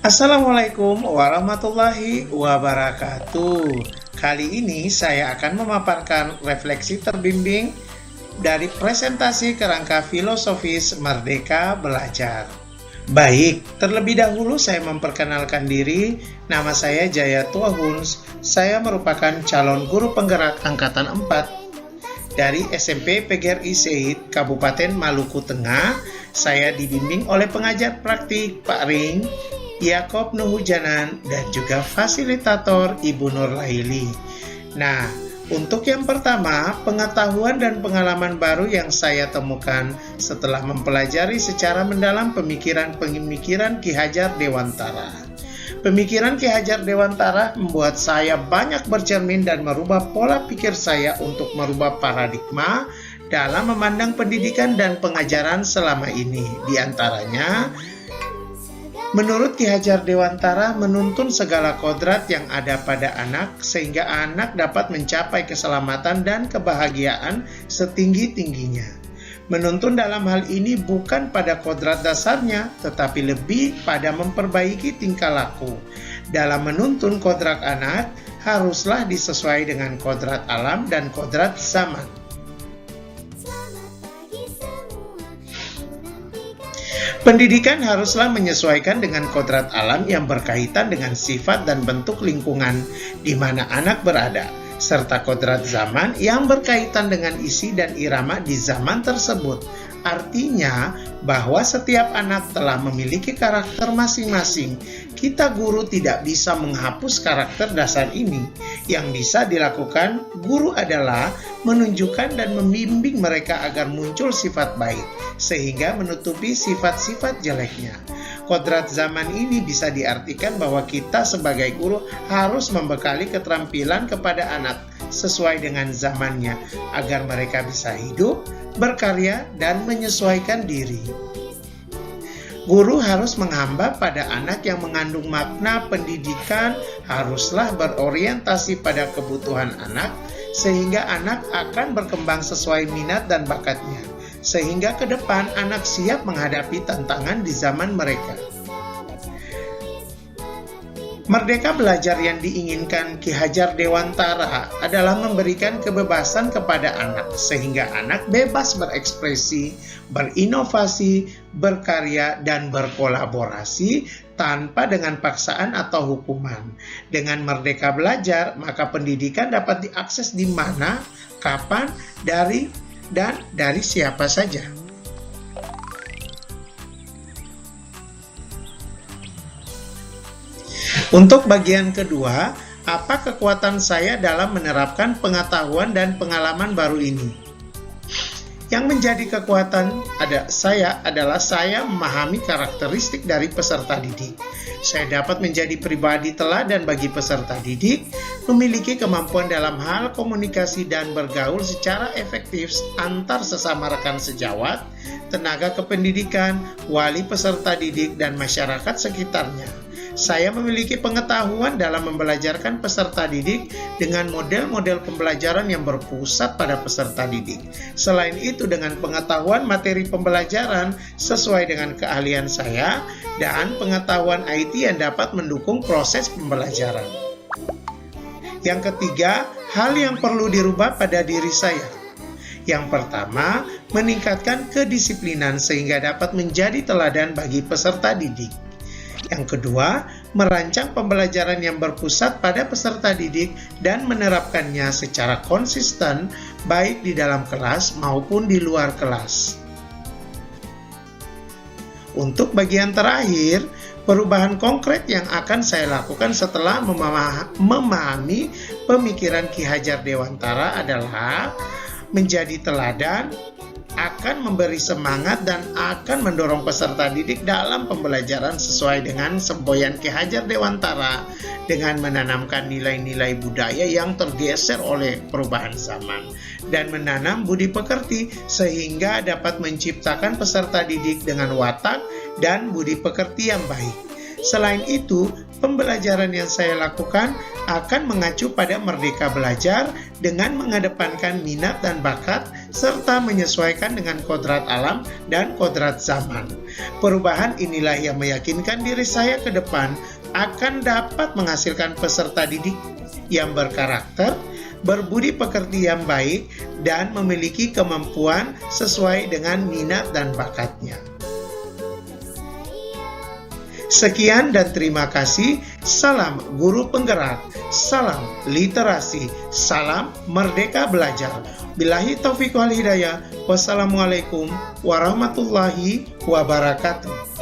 Assalamualaikum warahmatullahi wabarakatuh. Kali ini saya akan memaparkan refleksi terbimbing dari presentasi kerangka filosofis Merdeka Belajar. Baik, terlebih dahulu saya memperkenalkan diri. Nama saya Jayatua Huns. Saya merupakan calon guru penggerak angkatan 4 dari SMP PGRI Seid, Kabupaten Maluku Tengah. Saya dibimbing oleh pengajar praktik Pak Ring, Yakob Nuhujanan, dan juga fasilitator Ibu Nur Laili. Nah, untuk yang pertama, pengetahuan dan pengalaman baru yang saya temukan setelah mempelajari secara mendalam pemikiran Ki Hajar Dewantara. Pemikiran Ki Hajar Dewantara membuat saya banyak bercermin dan merubah pola pikir saya untuk merubah paradigma dalam memandang pendidikan dan pengajaran selama ini. Di antaranya, menurut Ki Hajar Dewantara, menuntun segala kodrat yang ada pada anak sehingga anak dapat mencapai keselamatan dan kebahagiaan setinggi-tingginya. Menuntun dalam hal ini bukan pada kodrat dasarnya, tetapi lebih pada memperbaiki tingkah laku. Dalam menuntun kodrat anak, haruslah disesuaikan dengan kodrat alam dan kodrat zaman. Pendidikan haruslah menyesuaikan dengan kodrat alam yang berkaitan dengan sifat dan bentuk lingkungan di mana anak berada, serta kodrat zaman yang berkaitan dengan isi dan irama di zaman tersebut. Artinya bahwa setiap anak telah memiliki karakter masing-masing. Kita guru tidak bisa menghapus karakter dasar ini. Yang bisa dilakukan guru adalah menunjukkan dan membimbing mereka agar muncul sifat baik, sehingga menutupi sifat-sifat jeleknya. Kodrat zaman ini bisa diartikan bahwa kita sebagai guru harus membekali keterampilan kepada anak sesuai dengan zamannya, agar mereka bisa hidup, berkarya, dan menyesuaikan diri. Guru harus menghamba pada anak yang mengandung makna pendidikan, haruslah berorientasi pada kebutuhan anak, sehingga anak akan berkembang sesuai minat dan bakatnya, sehingga ke depan anak siap menghadapi tantangan di zaman mereka. Merdeka belajar yang diinginkan Ki Hajar Dewantara adalah memberikan kebebasan kepada anak, sehingga anak bebas berekspresi, berinovasi, berkarya, dan berkolaborasi tanpa dengan paksaan atau hukuman. Dengan merdeka belajar, maka pendidikan dapat diakses di mana, kapan, dari siapa saja. Untuk bagian kedua, apa kekuatan saya dalam menerapkan pengetahuan dan pengalaman baru ini? Yang menjadi kekuatan saya adalah saya memahami karakteristik dari peserta didik. Saya dapat menjadi pribadi teladan bagi peserta didik, memiliki kemampuan dalam hal komunikasi dan bergaul secara efektif antar sesama rekan sejawat, tenaga kependidikan, wali peserta didik, dan masyarakat sekitarnya. Saya memiliki pengetahuan dalam membelajarkan peserta didik dengan model-model pembelajaran yang berpusat pada peserta didik. Selain itu, dengan pengetahuan materi pembelajaran sesuai dengan keahlian saya dan pengetahuan IT yang dapat mendukung proses pembelajaran. Yang ketiga, hal yang perlu dirubah pada diri saya. Yang pertama, meningkatkan kedisiplinan sehingga dapat menjadi teladan bagi peserta didik. Yang kedua, merancang pembelajaran yang berpusat pada peserta didik dan menerapkannya secara konsisten baik di dalam kelas maupun di luar kelas. Untuk bagian terakhir, perubahan konkret yang akan saya lakukan setelah memahami pemikiran Ki Hajar Dewantara adalah menjadi teladan, akan memberi semangat dan akan mendorong peserta didik dalam pembelajaran sesuai dengan semboyan Ki Hajar Dewantara dengan menanamkan nilai-nilai budaya yang tergeser oleh perubahan zaman dan menanam budi pekerti sehingga dapat menciptakan peserta didik dengan watak dan budi pekerti yang baik. Selain itu, pembelajaran yang saya lakukan akan mengacu pada Merdeka Belajar dengan mengedepankan minat dan bakat serta menyesuaikan dengan kodrat alam dan kodrat zaman. Perubahan inilah yang meyakinkan diri saya ke depan akan dapat menghasilkan peserta didik yang berkarakter, berbudi pekerti yang baik, dan memiliki kemampuan sesuai dengan minat dan bakatnya. Sekian dan terima kasih. Salam guru penggerak, salam literasi, salam merdeka belajar. Billahi taufiq wal hidayah. Wassalamualaikum warahmatullahi wabarakatuh.